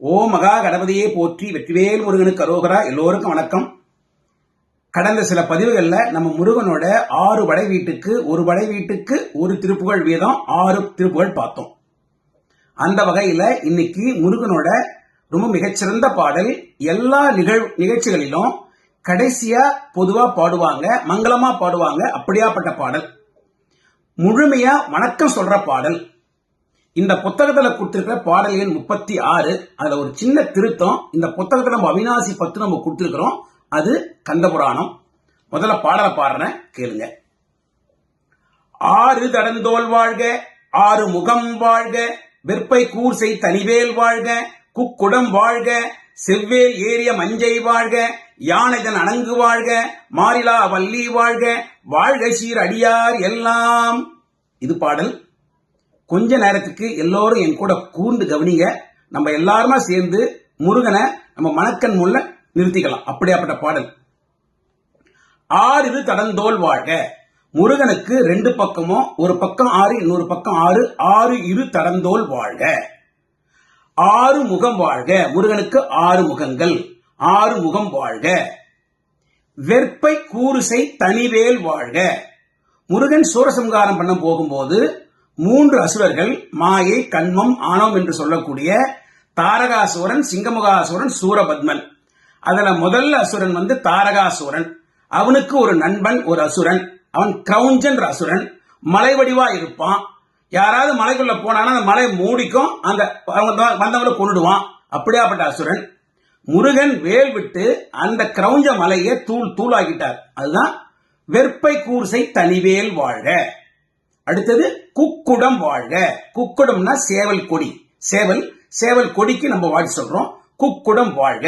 ஓ மகா கணபதியே போற்றி, வெற்றிவேல் முருகனுக்கு அரோகரா. எல்லோருக்கும் வணக்கம். கடந்த சில பதிவுகள்ல நம்ம முருகனோட 6 படை வீட்டுக்கு ஒரு திருப்புகழ் வீதம் 6 திருப்புகழ் பார்த்தோம். அந்த வகையில இன்னைக்கு முருகனோட ரொம்ப மிகச்சிறந்த பாடல். எல்லா நிகழ்ச்சிகளிலும் கடைசியா பொதுவா பாடுவாங்க, மங்களமா பாடுவாங்க. அப்படியாப்பட்ட பாடல், முழுமையா வணக்கம் சொல்ற பாடல். இந்த புத்தகத்துல கொடுத்திருக்கிற பாடல் எண் 36. அதுல ஒரு சின்ன திருத்தம். இந்த புத்தகத்துல நம்ம அவிநாசி 10 நம்ம கொடுத்திருக்கிறோம். அது கந்தபுராணம். முதல்ல பாடலை பாடுறேன், கேளுங்க. 6 தடந்தோள் வாழ்க, 6 முகம் வாழ்க, வெற்பை கூர்சை தனிவேல் வாழ்க, குக்குடம் வாழ்க, செவ்வேல் ஏறிய மஞ்சை வாழ்க, யானைதன் அணங்கு வாழ்க, மாரிலா வள்ளி வாழ்க, வாழ்க சீர் அடியார் எல்லாம். இது பாடல். கொஞ்ச நேரத்துக்கு எல்லோரும் என் கூட கூர்ந்து கவனிங்க. நம்ம எல்லாருமா சேர்ந்து முருகனை நம்ம மனக்கண் முள்ள நிறுத்திக்கலாம். அப்படியாப்பட்ட பாடல். 6 தடந்தோள் வாழ்க. முருகனுக்கு 2 பக்கமும், ஒரு பக்கம் 6, இன்னொரு பக்கம் 6. 6 இரு தடந்தோள் வாழ்க. 6 முகம் வாழ்க. முருகனுக்கு 6 முகங்கள். 6 முகம் வாழ்க. வெற்பை கூறுசை தனிவேல் வாழ்க. முருகன் சூரசம்காரம் பண்ண போகும்போது 3 அசுரர்கள், மாயை, கண்மம், ஆணவம் என்று சொல்லக்கூடிய தாரகாசுரன், சிங்கமுகாசுரன், சூரபத்மன். அதுல முதல்ல அசுரன் தாரகாசுரன். அவனுக்கு ஒரு நண்பன், ஒரு அசுரன். அவன் கிரௌஞ்சன் அசுரன். மலை வடிவா இருப்பான். யாராவது மலைக்குள்ள போனானா அந்த மலை மூடிக்கும், அந்த வந்தவங்களை கொண்டுடுவான். அப்படியாப்பட்ட அசுரன். முருகன் வேல் விட்டு அந்த கிரௌஞ்ச மலையை தூளாக்கிட்டார். அதுதான் வெற்பை கூர்சை தனிவேல் வாழ்க. அடுத்தது குக்குடம் வாழ்க. குக்குடம்னா சேவல் கொடி. சேவல் கொடிக்கு நம்ம வாழ்த்து சொல்றோம். குக்குடம் வாழ்க.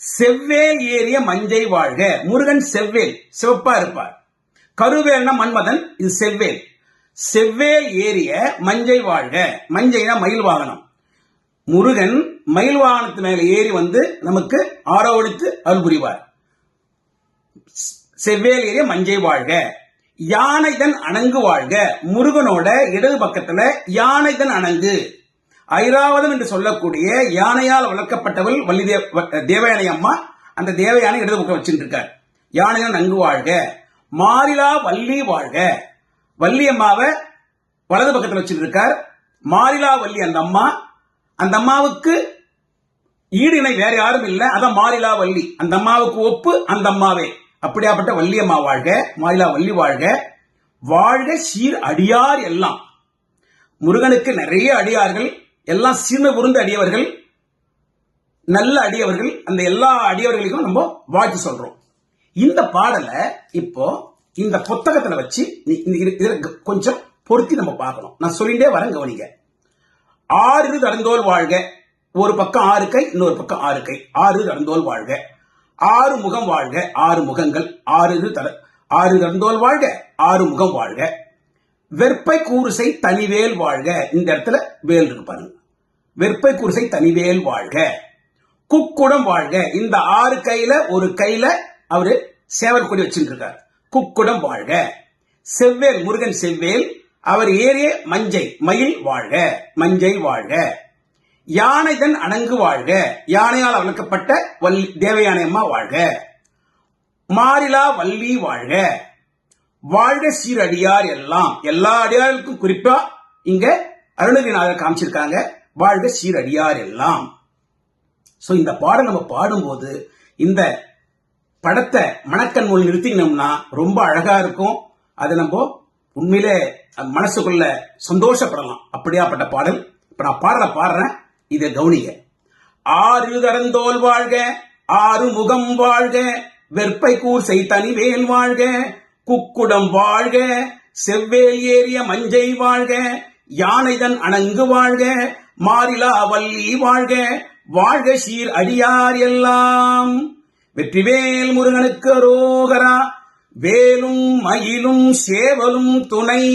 செவ்வேல் ஏறிய மஞ்சை வாழ்க. முருகன் செவ்வேல், சிவப்பா இருப்பார். கருவேல்னா மன்மதன், இது செவ்வேல். செவ்வேல் ஏறிய மஞ்சை வாழ்க. மஞ்சைனா மயில் வாகனம். முருகன் மயில் வாகனத்து மேல ஏறி நமக்கு ஆரோடித்து அருள் புரிவார். செவ்வேல் ஏறிய மஞ்சை வாழ்க. யானைதன் அணங்கு வாழ்க. முருகனோட இடது பக்கத்துல யானைதன் அணங்கு, ஐராவதம் என்று சொல்லக்கூடிய யானையால் வளர்க்கப்பட்டவள் வள்ளி தேவயானை அம்மா. அந்த தேவயானை இடது பக்கம் வச்சுட்டு இருக்கார். யானைதன் அங்கு வாழ்க. மாரிலா வள்ளி வாழ்க. வள்ளி அம்மாவை வலது பக்கத்தில் வச்சுட்டு இருக்கார். மாரிலா வள்ளி அந்த அம்மா. அந்த அம்மாவுக்கு ஈடு இணை வேற யாரும் இல்லை. அதான் மாரிலா வள்ளி. அந்த அம்மாவுக்கு ஒப்பு அந்த அம்மாவே. அப்படியாப்பட்ட வள்ளியம்மா வாழ்க. மாயிலா வள்ளி வாழ்க. வாழ்க சீர் அடியார் எல்லாம். முருகனுக்கு நிறைய அடியார்கள், எல்லாம் சீர்மை புரிந்த அடியவர்கள், நல்ல அடியவர்கள். அந்த எல்லா அடியவர்களுக்கும் நம்ம வாழ்த்து சொல்றோம். இந்த பாடலை இப்போ இந்த புத்தகத்துல வச்சு கொஞ்சம் பொருத்தி நம்ம பார்க்கணும். நான் சொல்லிட்டே வரேன், கவனிங்க. 6 தடந்தோள் வாழ்க. ஒரு பக்கம் 6 கை, இன்னொரு பக்கம் 6 கை. 6 தடந்தோள் வாழ்க. 6 முகம் வாழ்க. 6 முகங்கள். 6 தடந்தோள் வாழ்க. 6 முகம் வாழ்க. வெற்பை கூறுசை தனிவேல் வாழ்க. இந்த இடத்துல வேல் இருக்கு பாருங்க. வெற்பை கூறுசை தனிவேல் வாழ்க. குக்குடம் வாழ்க. இந்த 6 கையில ஒரு கையில அவரு சேவல் கொடி வச்சுட்டு இருக்கார். குக்குடம் வாழ்க. செவ்வேல், முருகன் செவ்வேல். அவர் ஏறிய மஞ்சை, மயில் வாழ்க. மஞ்சை வாழ்க. யானைதன் அணங்கு வாழ்க. யானையால் வளர்க்கப்பட்ட தேவயானை அம்மா வாழ்க. மாரிலா வள்ளி வாழ்க. வாழ்க சீரடியார் எல்லாம். எல்லா அடியாருக்கும் குறிப்பா இங்க அருணகிரிநாதர் காமிச்சிருக்காங்க. வாழ்க சீரடியார் எல்லாம். சோ இந்த பாடம் நம்ம பாடும்போது இந்த படத்தை மனக்கண் முன் நிறுத்தினோம்னா ரொம்ப அழகா இருக்கும். அதை நம்ம உண்மையிலே மனசுக்குள்ள சந்தோஷப்படலாம். அப்படியாப்பட்ட பாடல். இப்ப நான் பாடுறேன், இதை கவனிங்க. 6 தடந்தோள் வாழ்க. 6 முகம் வாழ்க. வெற்பை கூர்சை தனிவேல் வாழ்க. குக்குடம் வாழ்க. செவ்வேல் ஏறிய மஞ்சை வாழ்க. யானைதன் அணங்கு வாழ்க. மாரிலா வள்ளி வாழ்க. வாழ்க சீர் அடியார் எல்லாம். வெற்றிவேல் முருகனுக்கு அரோகரா. வேலும் மயிலும் சேவலும் துணை.